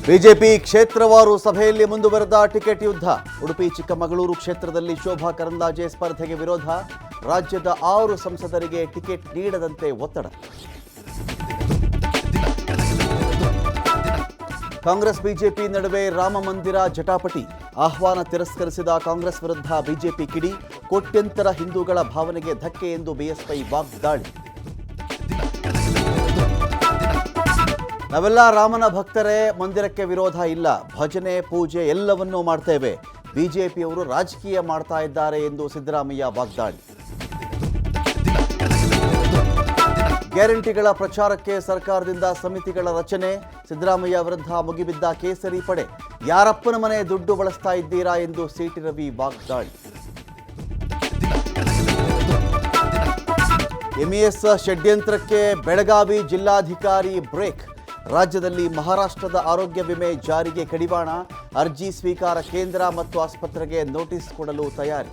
BJP ಕ್ಷೇತ್ರವಾರು ಸಭೆಯಲ್ಲಿ ಮುಂದುವರೆದ ಟಿಕೆಟ್ ಯುದ್ಧ. ಉಡುಪಿ ಚಿಕ್ಕಮಗಳೂರು ಕ್ಷೇತ್ರದಲ್ಲಿ ಶೋಭಾ ಕರಂದ್ಲಾಜೆ ಸ್ಪರ್ಧೆಗೆ ವಿರೋಧ. ರಾಜ್ಯದ 6 ಸಂಸದರಿಗೆ ಟಿಕೆಟ್ ನೀಡದಂತೆ ಒತ್ತಡ. ಕಾಂಗ್ರೆಸ್ ಬಿಜೆಪಿ ನಡುವೆ ರಾಮ ಮಂದಿರ ಜಟಾಪಟಿ. ಆಹ್ವಾನ ತಿರಸ್ಕರಿಸಿದ ಕಾಂಗ್ರೆಸ್ ವಿರುದ್ಧ ಬಿಜೆಪಿ ಕಿಡಿ. ಕೋಟ್ಯಂತರ ಹಿಂದೂಗಳ ಭಾವನೆಗೆ ಧಕ್ಕೆ ಎಂದು ಬಿಎಸ್ವೈ ವಾಗ್ದಾಳಿ. ನಾವೆಲ್ಲ ರಾಮನ ಭಕ್ತರೇ, ಮಂದಿರಕ್ಕೆ ವಿರೋಧ ಇಲ್ಲ, ಭಜನೆ ಪೂಜೆ ಎಲ್ಲವನ್ನೂ ಮಾಡ್ತೇವೆ. ಬಿಜೆಪಿಯವರು ರಾಜಕೀಯ ಮಾಡ್ತಾ ಇದ್ದಾರೆ ಎಂದು ಸಿದ್ದರಾಮಯ್ಯ ವಾಗ್ದಾಳಿ. ಗ್ಯಾರಂಟಿಗಳ ಪ್ರಚಾರಕ್ಕೆ ಸರ್ಕಾರದಿಂದ ಸಮಿತಿಗಳ ರಚನೆ. ಸಿದ್ದರಾಮಯ್ಯ ವಿರುದ್ಧ ಮುಗಿಬಿದ್ದ ಕೇಸರಿ ಪಡೆ. ಯಾರಪ್ಪನ ಮನೆ ದುಡ್ಡು ಬಳಸ್ತಾ ಇದ್ದೀರಾ ಎಂದು ಸಿಟಿ ರವಿ ವಾಗ್ದಾಳಿ. ಎಂಇಎಸ್ ಷಡ್ಯಂತ್ರಕ್ಕೆ ಬೆಳಗಾವಿ ಜಿಲ್ಲಾಧಿಕಾರಿ ಬ್ರೇಕ್. ರಾಜ್ಯದಲ್ಲಿ ಮಹಾರಾಷ್ಟ್ರದ ಆರೋಗ್ಯ ವಿಮೆ ಜಾರಿಗೆ ಕಡಿವಾಣ. ಅರ್ಜಿ ಸ್ವೀಕಾರ ಕೇಂದ್ರ ಮತ್ತು ಆಸ್ಪತ್ರೆಗೆ ನೋಟಿಸ್ ಕೊಡಲು ತಯಾರಿ.